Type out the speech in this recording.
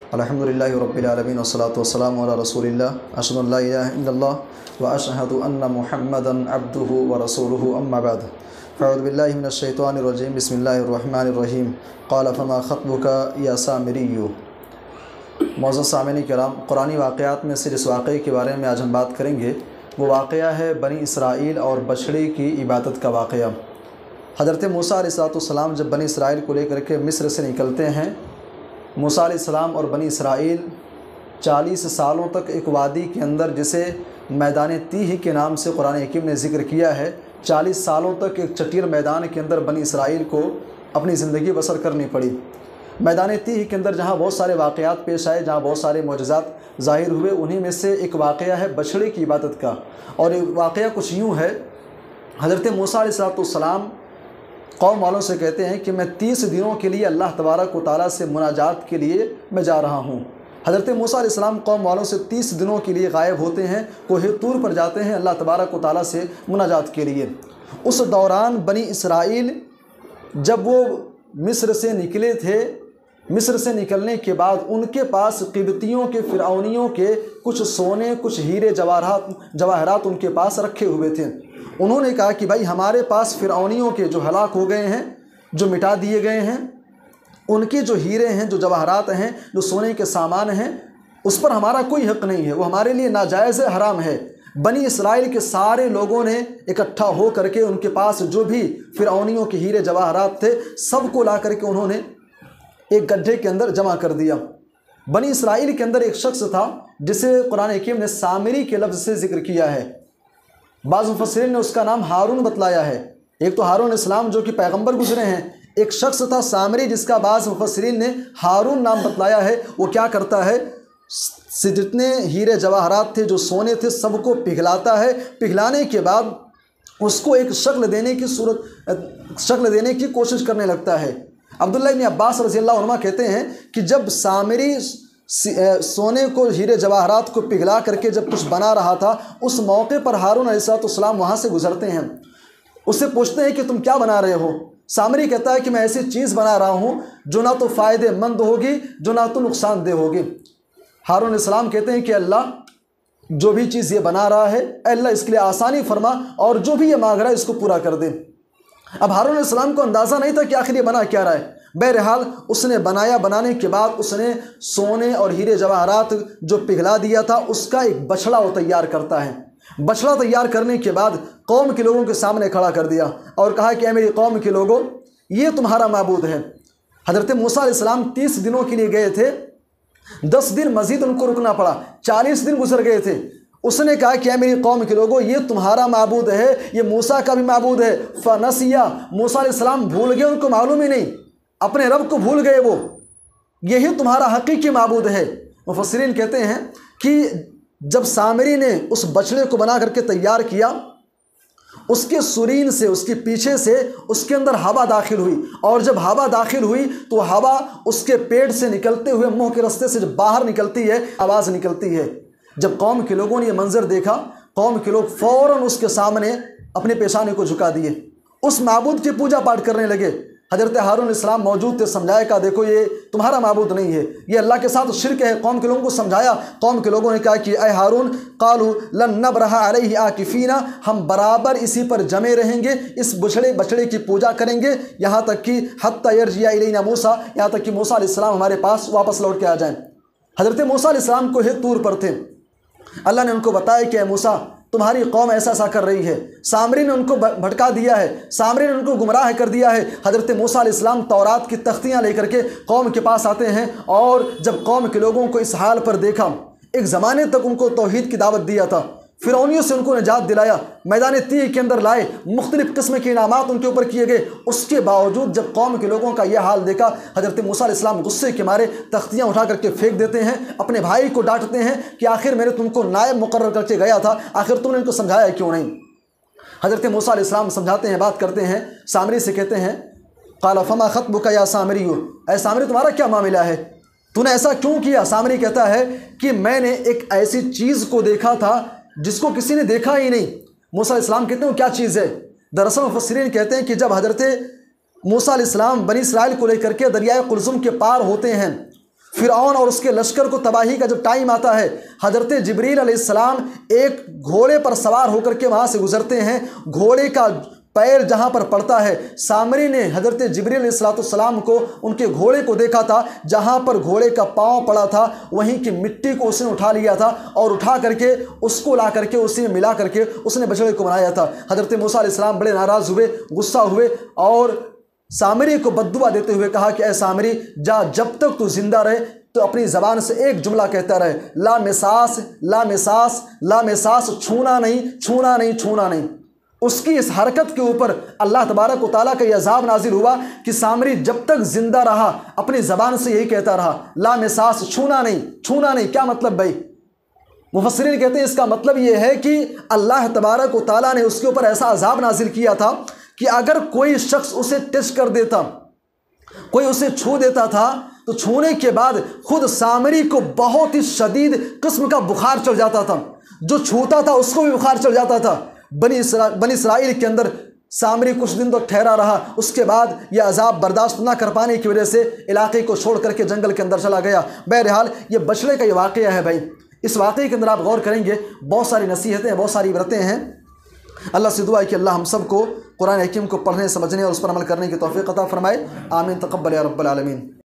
अल्हम्दुलिल्लाहि रब्बिल आलमीन वस्सलातु वस्सलामु अला रसूलिल्लाह अशहदु अल्ला इलाहा इल्लल्लाह व अशहदु अन्न मुहम्मदन अब्दुहु व रसूलुहु अम्मा बाद फ़अऊज़ु बिल्लाहि मिनश शैतानिर रजीम बिस्मिल्लाहिर रहमानिर रहीम क़ाल फ़मा ख़त्बुका या सामिरिय्यु। मौज़ूद सामिनी किराम, कुरानी वाक़यात में से जिस वाक़े के बारे में आज हम बात करेंगे वो वाक़या है बनी इसराइल और बछड़े की इबादत का वाक़या। हज़रत मूसा अलैहिस्सलाम जब बनी इसराइल को लेकर के मिस्र से निकलते हैं, मूसा अलैहिस्सलाम और बनी इसराइल 40 सालों तक एक वादी के अंदर, जिसे मैदान तीह के नाम से कुरान हकीम ने ज़िक्र किया है, 40 सालों तक एक चटीर मैदान के अंदर बनी इसराइल को अपनी ज़िंदगी बसर करनी पड़ी। मैदान तीह के अंदर जहाँ बहुत सारे वाक़यात पेश आए, जहाँ बहुत सारे मोजज़ात ज़ाहिर हुए, उन्हीं में से एक वाक़या है बछड़े की इबादत का। और ये वाक़या कुछ यूँ है, हज़रत मूसा अलैहिस्सलाम कौम वालों से कहते हैं कि मैं 30 दिनों के लिए अल्लाह तबारक व तआला से मुनाजात के लिए मैं जा रहा हूँ। हज़रत मूसा अलैहिस्सलाम कौम वालों से 30 दिनों के लिए गायब होते हैं, कोहे तूर पर जाते हैं अल्लाह तबारक व तआला से मुनाजात के लिए। उस दौरान बनी इसराइल जब वो मिस्र से निकले थे, मिस्र से निकलने के बाद उनके पास क़िब्तियों के, फ़िरऔनियों के कुछ सोने, कुछ हीरे जवाहरात उनके पास रखे हुए थे। उन्होंने कहा कि भाई हमारे पास फ़िरऔनियों के जो हलाक हो गए हैं, जो मिटा दिए गए हैं, उनके जो हीरे हैं, जो जवाहरात हैं, जो सोने के सामान हैं, उस पर हमारा कोई हक़ नहीं है, वो हमारे लिए नाजायज़ हराम है। बनी इसराइल के सारे लोगों ने इकट्ठा हो करके उनके पास जो भी फ़िरऔनियों के हीरे जवाहरात थे, सबको ला करके उन्होंने एक गड्ढे के अंदर जमा कर दिया। बनी इसराइल के अंदर एक शख्स था जिसे कुरान हकीम ने सामिरी के लफ्ज़ से ज़िक्र किया है। बाज़ मुफस्सिरीन ने उसका नाम हारून बतलाया है। एक तो हारून इस्लाम जो कि पैगंबर गुजरे हैं, एक शख्स था सामिरी जिसका बाज़ मुफस्सिरीन ने हारून नाम बतलाया है। वो क्या करता है, जितने हीरे जवाहरात थे, जो सोने थे, सबको पिघलाता है। पिघलाने के बाद उसको एक शक्ल देने की कोशिश करने लगता है। अब्दुल्लाह इब्न अब्बास रज़ियल्लाहु अन्हुमा कहते हैं कि जब सामिरी सोने को, हीरे जवाहरात को पिघला करके जब कुछ बना रहा था, उस मौके पर हारून अलैहिस्सलाम वहाँ से गुजरते हैं। उससे पूछते हैं कि तुम क्या बना रहे हो? सामरी कहता है कि मैं ऐसी चीज़ बना रहा हूँ जो ना तो फ़ायदेमंद होगी, जो ना तो नुकसानदेह होगी। हारून अलैहिस्सलाम कहते हैं कि अल्लाह, जो भी चीज़ ये बना रहा है, अल्लाह इसके लिए आसानी फरमा और जो भी ये मांग रहा है इसको पूरा कर दे। अब हारून अलैहिस्सलाम को अंदाज़ा नहीं था कि आखिर ये बना क्या रहा है। बहरहाल उसने बनाया, बनाने के बाद उसने सोने और हीरे जवाहरात जो पिघला दिया था उसका एक बछड़ा वो तैयार करता है। बछड़ा तैयार करने के बाद कौम के लोगों के सामने खड़ा कर दिया और कहा कि ऐ मेरी कौम के लोगों, ये तुम्हारा माबूद है। हज़रत मूसा अलैहिस्सलाम 30 दिनों के लिए गए थे, 10 दिन मज़ीद उनको रुकना पड़ा, 40 दिन गुजर गए थे। उसने कहा कि ऐ मेरी कौम के लोगों, ये तुम्हारा माबूद है, ये मूसा का भी माबूद है। फ़नसिया, मूसा अलैहिस्सलाम भूल गए, उनको मालूम ही नहीं, अपने रब को भूल गए वो। यही तुम्हारा हकीकी माबूद है। मुफस्सिरीन कहते हैं कि जब सामिरी ने उस बछड़े को बना करके तैयार किया, उसके सुरीन से, उसके पीछे से उसके अंदर हवा दाखिल हुई, और जब हवा दाखिल हुई तो हवा उसके पेट से निकलते हुए मुंह के रास्ते से जब बाहर निकलती है, आवाज़ निकलती है। जब कौम के लोगों ने यह मंजर देखा, कौम के लोग फ़ौरन उसके सामने अपने पेशाने को झुका दिए, उस माबूद की पूजा पाठ करने लगे। हज़रत हारून अलैहिस्सलाम मौजूद थे, समझाया का देखो ये तुम्हारा माबूद नहीं है, ये अल्लाह के साथ शिरक है। कौम के लोगों को समझाया। कौम के लोगों ने कहा कि ऐ हारून, कालू लन नबरहा अलैहि आकिफीना, हम बराबर इसी पर जमे रहेंगे, इस बछड़े की पूजा करेंगे, यहाँ तक कि हत्ता यरजिया इलैना मूसा, यहाँ तक कि मूसा अलैहिस्सलाम हमारे पास वापस लौट के आ जाएँ। हज़रत मूसा अलैहिस्सलाम को हे तूर पर थे। अल्लाह ने उनको बताया कि ऐ मूसा, तुम्हारी कौम ऐसा ऐसा कर रही है। सामरी ने उनको भटका दिया है, सामरी ने उनको गुमराह कर दिया है। हज़रत मूसा अलैहिस्सलाम तौरात की तख्तियाँ लेकर के कौम के पास आते हैं, और जब कौम के लोगों को इस हाल पर देखा, एक ज़माने तक उनको तौहीद की दावत दिया था, फ़िरौनियों से उनको निजात दिलाया, मैदान तीह के अंदर लाए, मुख्तलिफ़ किस्म के इनामात उनके ऊपर किए गए। उसके बावजूद जब कौम के लोगों का यह हाल देखा, हज़रत मूसा अलैहिस्सलाम गुस्से के मारे तख्तियाँ उठा करके फेंक देते हैं, अपने भाई को डांटते हैं कि आखिर मैंने तुमको नायब मुकर्रर करके गया था, आखिर तुमने इनको समझाया क्यों नहीं। हज़रत मूसा अलैहिस्सलाम समझाते हैं, बात करते हैं। सामरी से कहते हैं, क़ाल फ़मा ख़त्बुका या सामरी, ऐ सामरी तुम्हारा क्या मामला है, तूने ऐसा क्यों किया? सामरी कहता है कि मैंने एक ऐसी चीज़ को देखा था जिसको किसी ने देखा ही नहीं। मूसा अलैहिस्सलाम कहते हैं वो क्या चीज़ है? दरअसल मुफस्सिरीन कहते हैं कि जब हज़रत मूसा अलैहिस्सलाम बनी इसराइल को लेकर के दरियाए कुलज़ुम के पार होते हैं, फ़िरऔन और उसके लश्कर को तबाही का जब टाइम आता है, हज़रत जिब्रील अलैहिस्सलाम एक घोड़े पर सवार होकर के वहाँ से गुजरते हैं। घोड़े का पैर जहाँ पर पड़ता है, सामरी ने हज़रत जिब्रील अलैहिस्सलाम को उनके घोड़े को देखा था, जहाँ पर घोड़े का पाँव पड़ा था वहीं की मिट्टी को उसने उठा लिया था और उठा करके उसको ला करके उसी में मिला करके उसने बछड़े को बनाया था। हज़रत मूसा अलैहिस्सलाम बड़े नाराज़ हुए, गुस्सा हुए और सामरी को बद्दुआ देते हुए कहा कि ऐ सामरी जा, जब तक तू जिंदा रहे तो अपनी ज़बान से एक जुमला कहता रहे, ला मिसास ला मिसास ला मिसास, छूना नहीं छूना नहीं छूना नहीं। उसकी इस हरकत के ऊपर अल्लाह तबारक व तआला का अज़ाब नाजिल हुआ कि सामरी जब तक जिंदा रहा अपनी ज़बान से यही कहता रहा, ला मिसास, छूना नहीं छूना नहीं। क्या मतलब भाई? मुफस्सिरीन कहते हैं इसका मतलब ये है कि अल्लाह तबारक व तआला ने उसके ऊपर ऐसा अज़ाब नाजिल किया था कि अगर कोई शख्स उसे टच कर देता, कोई उसे छू देता था, तो छूने के बाद खुद सामरी को बहुत ही शदीद किस्म का बुखार चढ़ जाता था। जो छूता था उसको भी बुखार चढ़ जाता था। बनी इसराइल के अंदर सामरी कुछ दिन तो ठहरा रहा, उसके बाद यह अजाब बर्दाश्त ना कर पाने की वजह से इलाके को छोड़ करके जंगल के अंदर चला गया। बहरहाल ये बछड़े का ये वाक़या है भाई। इस वाक़े के अंदर आप गौर करेंगे, बहुत सारी नसीहतें, बहुत सारी इबरतें हैं। अल्लाह से दुआ है कि अल्लाह हम सबको कुरान हकीम को पढ़ने, समझने और उस पर अमल करने की तौफीक अता फरमाए। आमीन तक़ब्बल या रब्बल आलमीन।